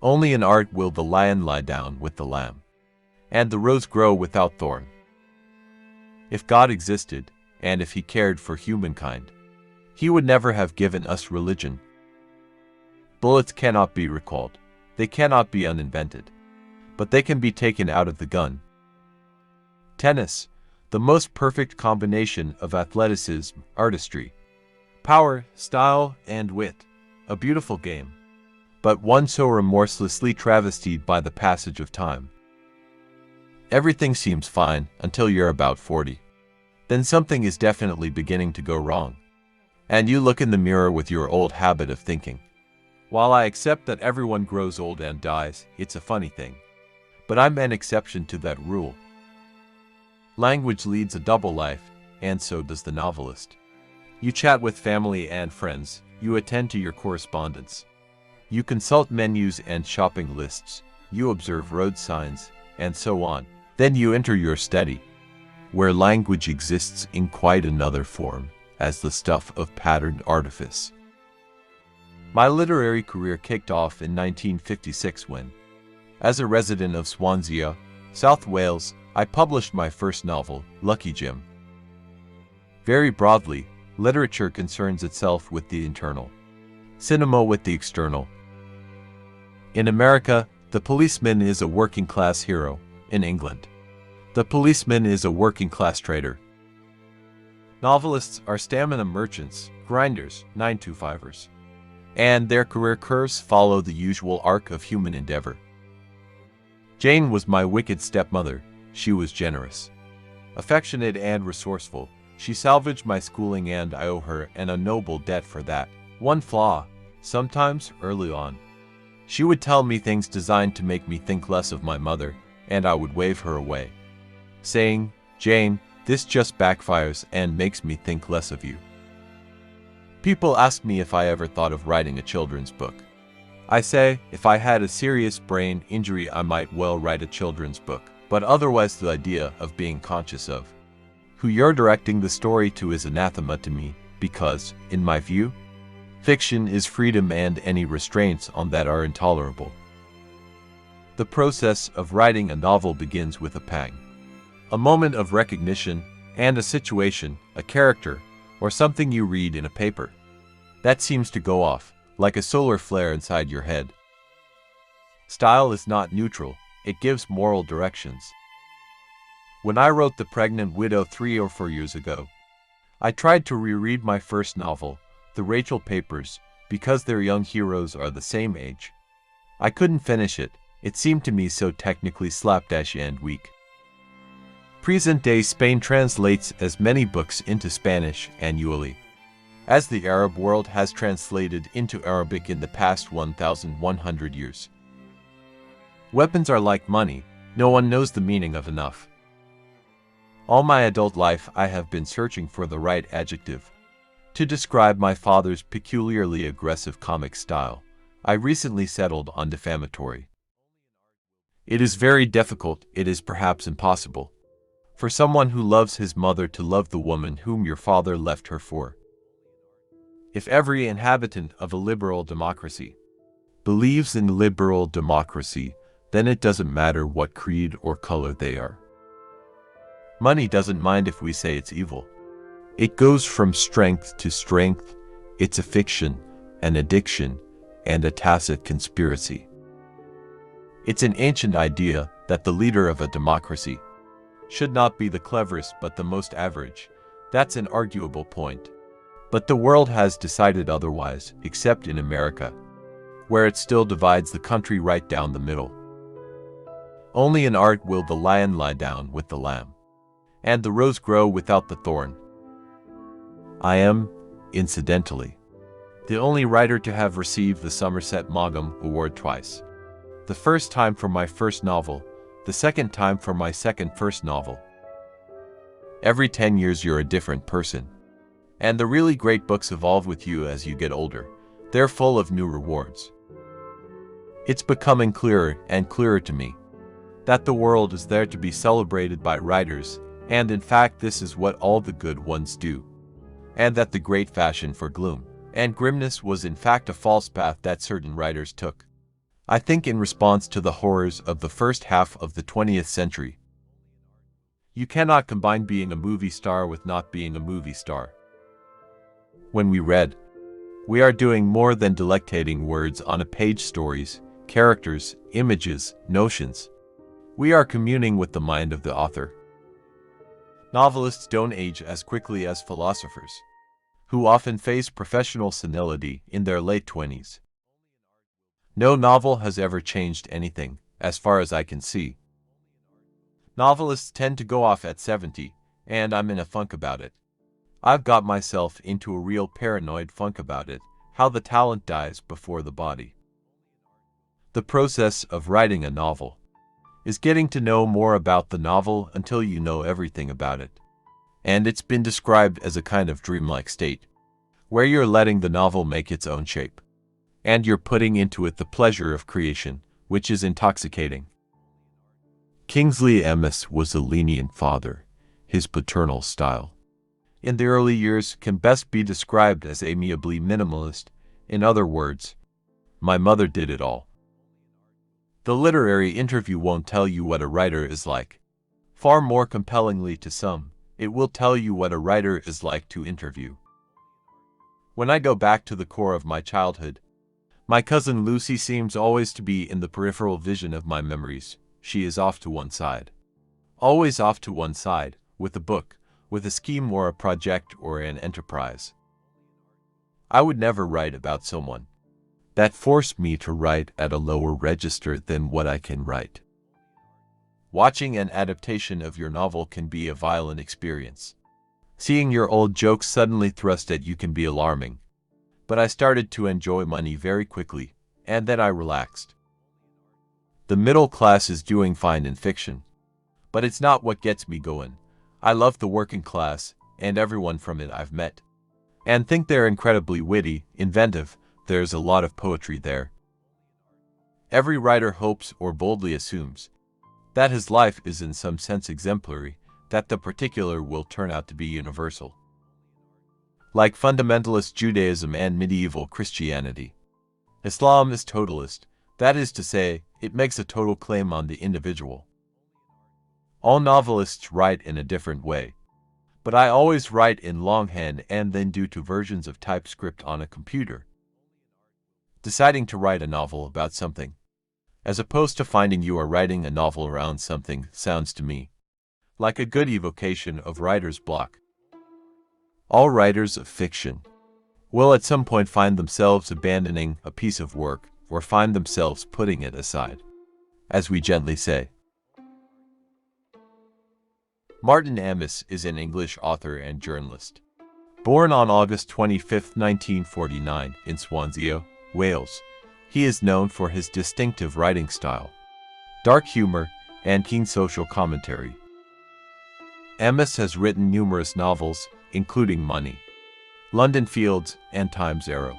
Only in art will the lion lie down with the lamb, and the rose grow without thorn. If God existed, and if he cared for humankind, he would never have given us religion. Bullets cannot be recalled, they cannot be uninvented, but they can be taken out of the gun. Tennis, the most perfect combination of athleticism, artistry, power, style, and wit, a beautiful game, but one so remorselessly travestied by the passage of time. Everything seems fine until you're about 40. Then something is definitely beginning to go wrong, and you look in the mirror with your old habit of thinking. While I accept that everyone grows old and dies, it's a funny thing, but I'm an exception to that rule. Language leads a double life, and so does the novelist. You chat with family and friends, you attend to your correspondence. You consult menus and shopping lists, you observe road signs, and so on. Then you enter your study, where language exists in quite another form, as the stuff of patterned artifice. My literary career kicked off in 1956 when, as a resident of Swansea, South Wales, I published my first novel, Lucky Jim. Very broadly, literature concerns itself with the internal, cinema with the external. In America, the policeman is a working-class hero. In England, the policeman is a working-class trader. Novelists are stamina merchants, grinders, 9-to-5ers, and their career curves follow the usual arc of human endeavor. Jane was my wicked stepmother. She was generous, affectionate, and resourceful. She salvaged my schooling, and I owe her an unknowable debt for that. One flaw, sometimes early on, she would tell me things designed to make me think less of my mother, and I would wave her away, saying, "Jane, this just backfires and makes me think less of you." People ask me if I ever thought of writing a children's book. I say, if I had a serious brain injury, I might well write a children's book, but otherwise the idea of being conscious of who you're directing the story to is anathema to me, because, in my view, fiction is freedom and any restraints on that are intolerable. The process of writing a novel begins with a pang, a moment of recognition, and a situation, a character, or something you read in a paper that seems to go off like a solar flare inside your head. Style is not neutral, it gives moral directions. When I wrote The Pregnant Widow 3 or 4 years ago, I tried to reread my first novel, The Rachel Papers, because their young heroes are the same age. I couldn't finish it. It seemed to me so technically slapdash and weak. Present-day Spain translates as many books into Spanish annually as the Arab world has translated into Arabic in the past 1,100 years. Weapons are like money, no one knows the meaning of enough. All my adult life I have been searching for the right adjective to describe my father's peculiarly aggressive comic style. I recently settled on defamatory. It is very difficult, it is perhaps impossible, for someone who loves his mother to love the woman whom your father left her for. If every inhabitant of a liberal democracy believes in liberal democracy, then it doesn't matter what creed or color they are. Money doesn't mind if we say it's evil. It goes from strength to strength. It's a fiction, an addiction, and a tacit conspiracy. It's an ancient idea that the leader of a democracy should not be the cleverest but the most average. That's an arguable point. But the world has decided otherwise, except in America, where it still divides the country right down the middle. Only in art will the lion lie down with the lamb, and the rose grow without the thorn. I am, incidentally, the only writer to have received the Somerset Maugham Award twice. The first time for my first novel, the second time for my second first novel. Every 10 years you're a different person. And the really great books evolve with you as you get older. They're full of new rewards. It's becoming clearer and clearer to me that the world is there to be celebrated by writers, and in fact this is what all the good ones do. And that the great fashion for gloom and grimness was in fact a false path that certain writers took. I think in response to the horrors of the first half of the 20th century. You cannot combine being a movie star with not being a movie star. When we read, we are doing more than delectating words on a page, stories, characters, images, notions. We are communing with the mind of the author. Novelists don't age as quickly as philosophers, who often face professional senility in their late 20s. No novel has ever changed anything, as far as I can see. Novelists tend to go off at 70, and I'm in a funk about it. I've got myself into a real paranoid funk about it, how the talent dies before the body. The process of writing a novel is getting to know more about the novel until you know everything about it. And it's been described as a kind of dreamlike state, where you're letting the novel make its own shape, and you're putting into it the pleasure of creation, which is intoxicating. Kingsley Amis was a lenient father. His paternal style, in the early years, can best be described as amiably minimalist. In other words, my mother did it all. The literary interview won't tell you what a writer is like. Far more compellingly to some, it will tell you what a writer is like to interview. When I go back to the core of my childhood, my cousin Lucy seems always to be in the peripheral vision of my memories. She is off to one side. Always off to one side, with a book, with a scheme or a project or an enterprise. I would never write about someone. That forced me to write at a lower register than what I can write. Watching an adaptation of your novel can be a violent experience. Seeing your old jokes suddenly thrust at you can be alarming. But I started to enjoy money very quickly, and then I relaxed. The middle class is doing fine in fiction, but it's not what gets me going. I love the working class, and everyone from it I've met, and think they're incredibly witty, inventive. There's a lot of poetry there. Every writer hopes or boldly assumes that his life is in some sense exemplary, that the particular will turn out to be universal. Like fundamentalist Judaism and medieval Christianity, Islam is totalist. That is to say, it makes a total claim on the individual. All novelists write in a different way, but I always write in longhand and then do two versions of TypeScript on a computer. Deciding to write a novel about something, as opposed to finding you are writing a novel around something, sounds to me like a good evocation of writer's block. All writers of fiction will at some point find themselves abandoning a piece of work or find themselves putting it aside, as we gently say. Martin Amis is an English author and journalist. Born on August 25, 1949, in Swansea, Wales, he is known for his distinctive writing style, dark humor, and keen social commentary. Amis has written numerous novels, including Money, London Fields, and Time's Arrow,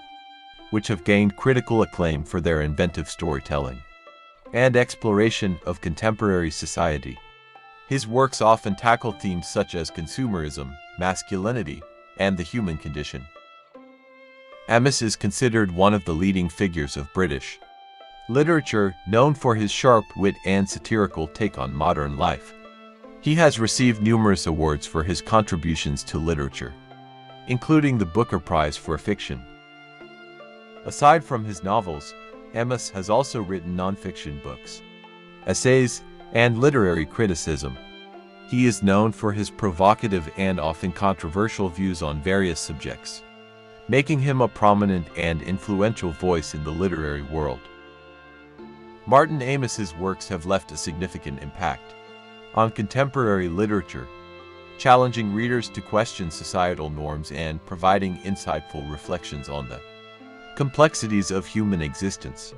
which have gained critical acclaim for their inventive storytelling and exploration of contemporary society. His works often tackle themes such as consumerism, masculinity, and the human condition. Amis is considered one of the leading figures of British literature, known for his sharp wit and satirical take on modern life. He has received numerous awards for his contributions to literature, including the Booker Prize for Fiction. Aside from his novels, Amis has also written non-fiction books, essays, and literary criticism. He is known for his provocative and often controversial views on various subjects, making him a prominent and influential voice in the literary world. Martin Amis's works have left a significant impact on contemporary literature, challenging readers to question societal norms and providing insightful reflections on the complexities of human existence.